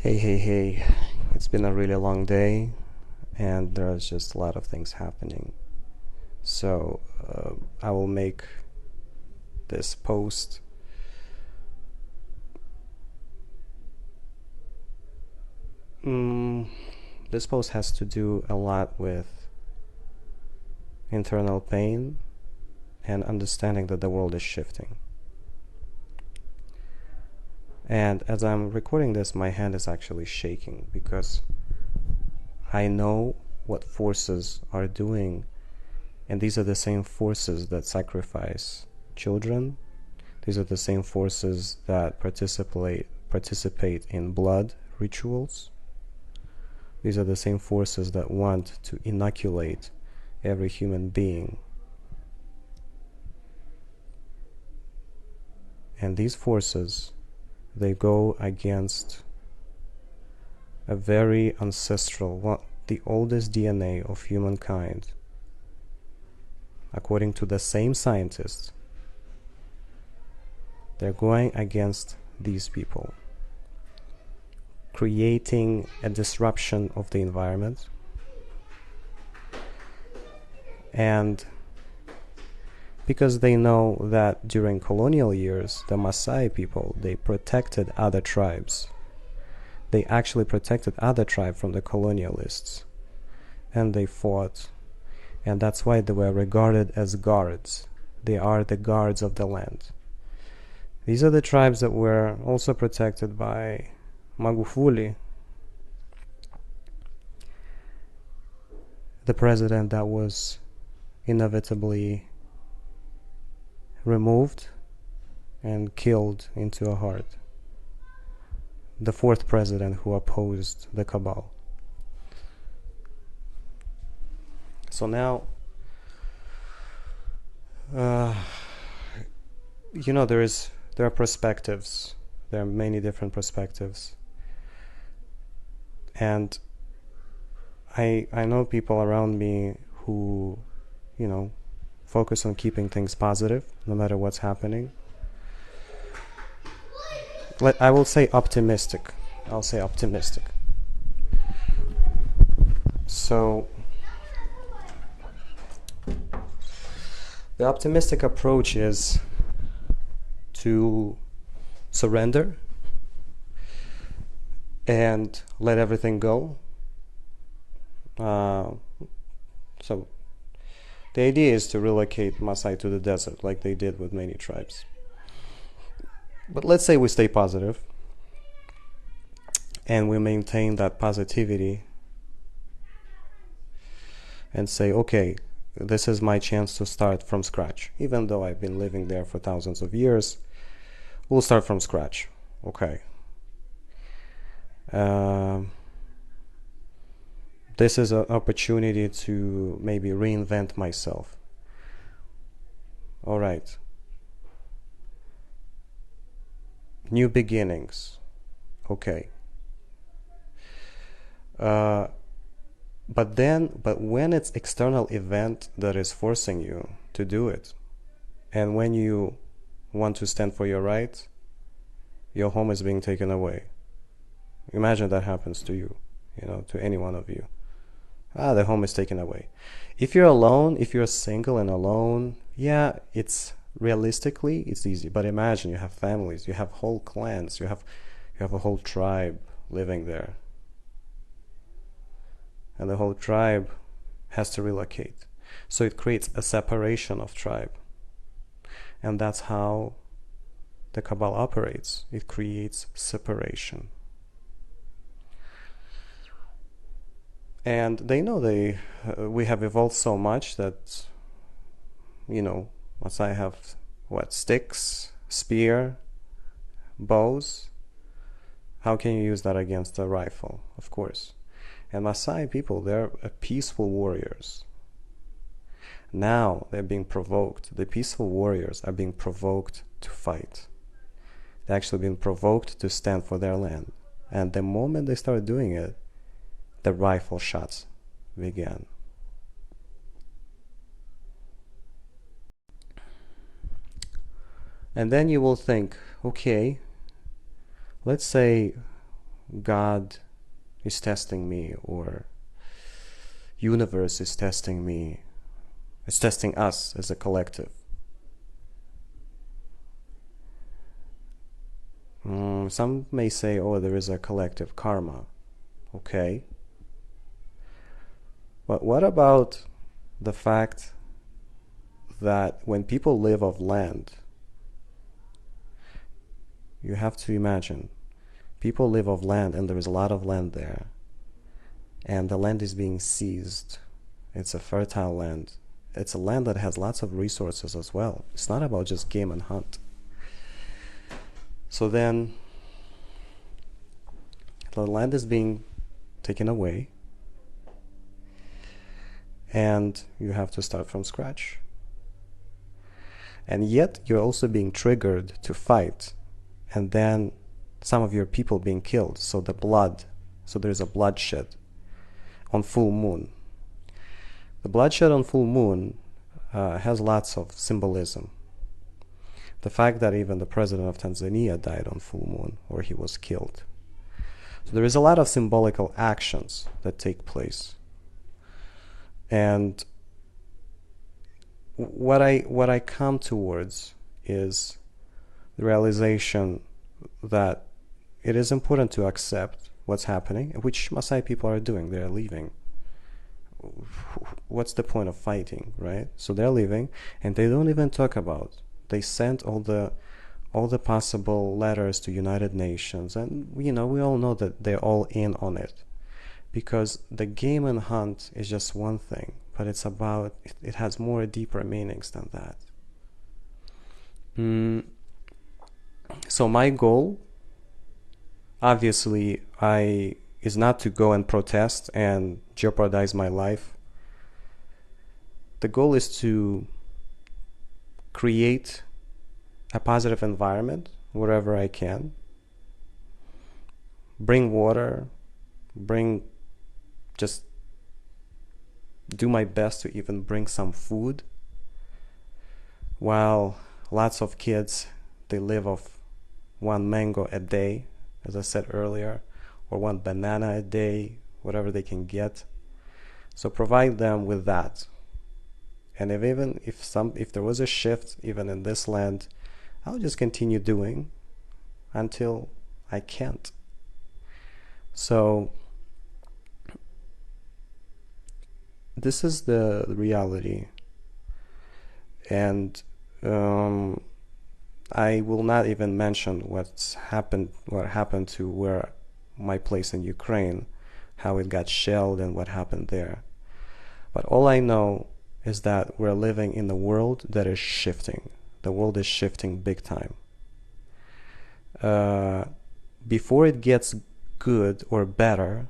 Hey. It's been a really long day and there's just a lot of things happening. So, I will make this post. Mm, this post has to do a lot with internal pain and understanding that the world is shifting. And as I'm recording this, my hand is actually shaking because I know what forces are doing, and these are the same forces that sacrifice children. These are the same forces that participate in blood rituals. These are the same forces that want to inoculate every human being. And these forces, they go against a very ancestral, the oldest DNA of humankind. According to the same scientists, they're going against these people, creating a disruption of the environment. And because they know that during colonial years, the Maasai people, they protected other tribes. They actually protected other tribes from the colonialists. And they fought. And that's why they were regarded as guards. They are the guards of the land. These are the tribes that were also protected by Magufuli, the president that was inevitably removed and killed into a heart. The fourth president who opposed the cabal. So now, there are perspectives. There are many different perspectives. And I know people around me who, focus on keeping things positive no matter what's happening. I will say optimistic. I'll say optimistic. So the optimistic approach is to surrender and let everything go. So the idea is to relocate Maasai to the desert like they did with many tribes. But let's say we stay positive and we maintain that positivity and say, okay, this is my chance to start from scratch. Even though I've been living there for thousands of years, we'll start from scratch. Okay. This is an opportunity to maybe reinvent myself. All right. New beginnings. Okay. But when it's external event that is forcing you to do it, and when you want to stand for your right, your home is being taken away. Imagine that happens to you, to any one of you. The home is taken away. If you're alone, if you're single and alone, yeah, it's realistically it's easy. But imagine you have families, you have whole clans, you have a whole tribe living there. And the whole tribe has to relocate. So it creates a separation of tribe. And that's how the cabal operates. It creates separation. And they know we have evolved so much that, Maasai have sticks, spear, bows. How can you use that against a rifle? Of course. And Maasai people, they're peaceful warriors. Now they're being provoked. The peaceful warriors are being provoked to fight. They're actually being provoked to stand for their land. And the moment they started doing it, the rifle shots began. And then you will think, okay, let's say God is testing me, or universe is testing me. It's testing us as a collective. Some may say, oh, there is a collective karma. Okay. But what about the fact that when people live off land, you have to imagine, people live off land and there is a lot of land there, and the land is being seized. It's a fertile land. It's a land that has lots of resources as well. It's not about just game and hunt. So then the land is being taken away, and you have to start from scratch. And yet you're also being triggered to fight, and then some of your people being killed. So there's a bloodshed on full moon. The bloodshed on full moon has lots of symbolism. The fact that even the president of Tanzania died on full moon, or he was killed. So there is a lot of symbolical actions that take place. And what I come towards is the realization that it is important to accept what's happening, which Maasai people are doing. They're leaving. What's the point of fighting, right? So they're leaving, and they don't even talk about. They sent all the possible letters to United Nations, and we all know that they're all in on it, because the game and hunt is just one thing, but it has more deeper meanings than that. So my goal, obviously, is not to go and protest and jeopardize my life. The goal is to create a positive environment wherever I can. Bring water, just do my best to even bring some food. While lots of kids, they live off one mango a day, as I said earlier, or one banana a day, whatever they can get. So provide them with that. And if there was a shift even in this land, I'll just continue doing until I can't. So this is the reality, and I will not even mention what happened to where my place in Ukraine, how it got shelled and what happened there. But all I know is that we're living in a world that is shifting. The world is shifting big time. Before it gets good or better,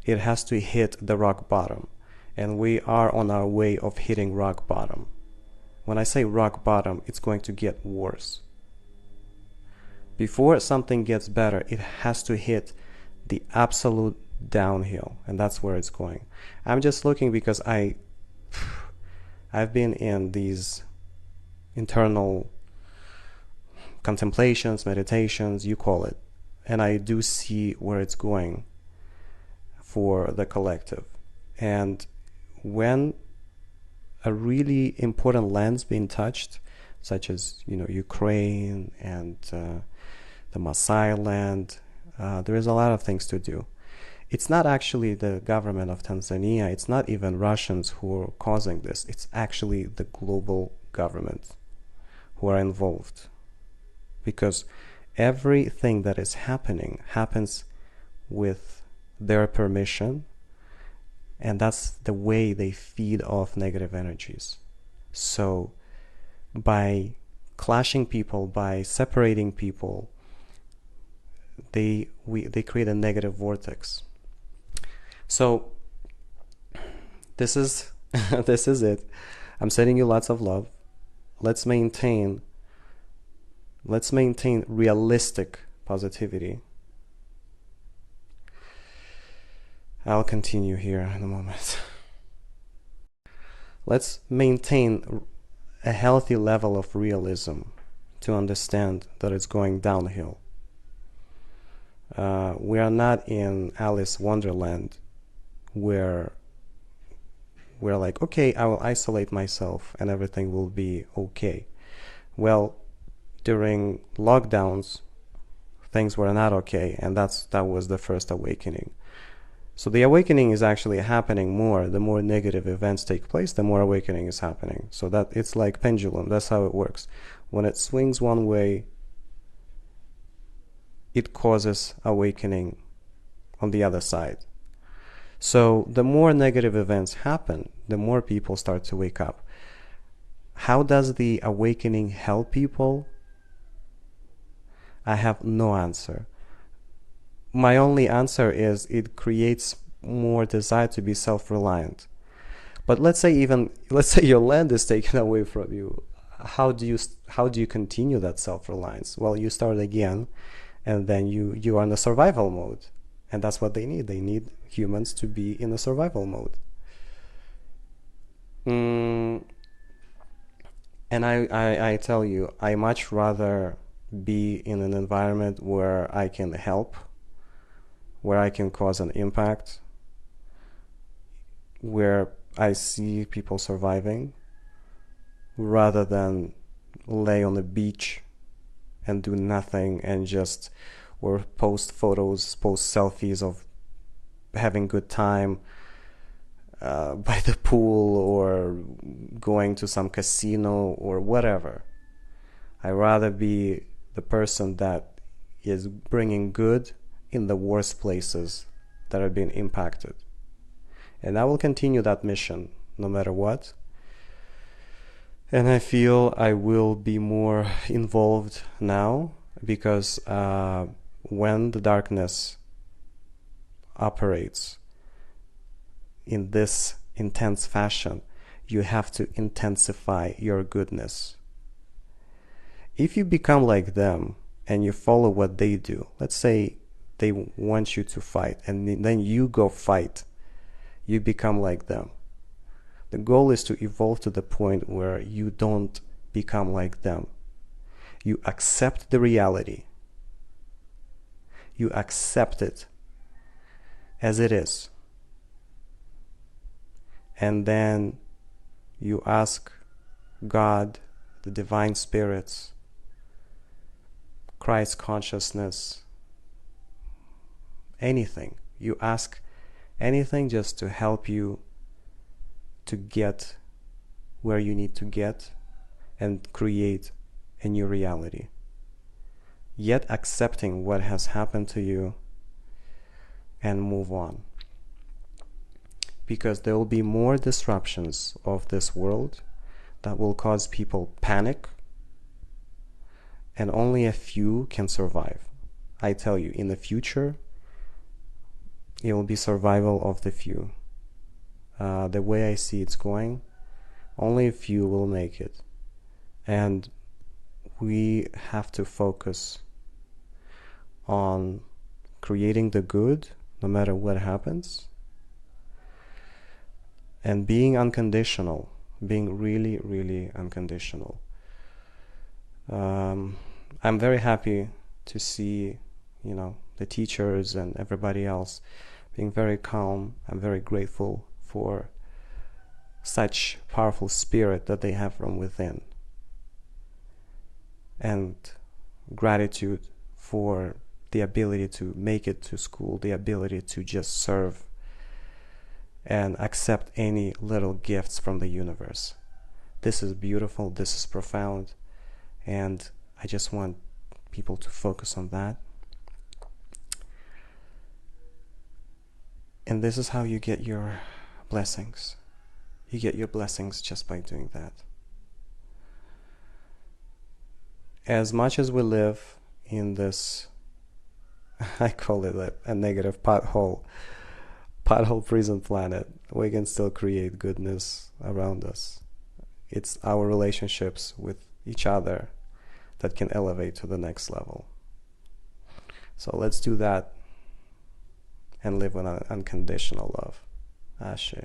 it has to hit the rock bottom. And we are on our way of hitting rock bottom. When I say rock bottom, it's going to get worse. Before something gets better, it has to hit the absolute downhill, and that's where it's going. I'm just looking because I've been in these internal contemplations, meditations, you call it, and I do see where it's going for the collective. And when a really important land's being touched, such as Ukraine and the Maasai land, there is a lot of things to do. It's not actually the government of Tanzania, it's not even Russians who are causing this, it's actually the global government who are involved. Because everything that is happening happens with their permission, and that's the way they feed off negative energies. So by clashing people, by separating people, they create a negative vortex. So this is this is it. I'm sending you lots of love. Let's maintain realistic positivity. I'll continue here in a moment. Let's maintain a healthy level of realism to understand that it's going downhill. We are not in Alice Wonderland where we're like, okay, I will isolate myself and everything will be okay. Well, during lockdowns, things were not okay, and that was the first awakening. So the awakening is actually happening more. The more negative events take place, the more awakening is happening. So that it's like pendulum. That's how it works. When it swings one way, it causes awakening on the other side. So the more negative events happen, the more people start to wake up. How does the awakening help people? I have no answer. My only answer is it creates more desire to be self-reliant. But let's say your land is taken away from you. How do you continue that self-reliance? Well, you start again, and then you are in a survival mode. And that's what they need. They need humans to be in a survival mode. And I tell you, I much rather be in an environment where I can help, where I can cause an impact, where I see people surviving, rather than lay on the beach and do nothing and just or post photos, post selfies of having good time by the pool or going to some casino or whatever. I rather be the person that is bringing good in the worst places that are being impacted. And I will continue that mission no matter what. And I feel I will be more involved now because when the darkness operates in this intense fashion, you have to intensify your goodness. If you become like them and you follow what they do, let's say they want you to fight and then you go fight, you become like them. The goal is to evolve to the point where you don't become like them. You accept the reality. You accept it as it is. And then you ask God, the divine spirits, Christ consciousness, anything. You ask anything just to help you to get where you need to get and create a new reality. Yet accepting what has happened to you and move on. Because there will be more disruptions of this world that will cause people panic, and only a few can survive. I tell you, in the future, it will be survival of the few. The way I see it's going, only a few will make it. And we have to focus on creating the good no matter what happens, and being unconditional, being really, really unconditional. I'm very happy to see, the teachers and everybody else being very calm. I'm very grateful for such powerful spirit that they have from within, and gratitude for the ability to make it to school, the ability to just serve and accept any little gifts from the universe. This is beautiful, this is profound, and I just want people to focus on that. And this is how you get your blessings. You get your blessings just by doing that. As much as we live in this, I call it a negative pothole prison planet, we can still create goodness around us. It's our relationships with each other that can elevate to the next level. So let's do that and live with unconditional love. Ashe.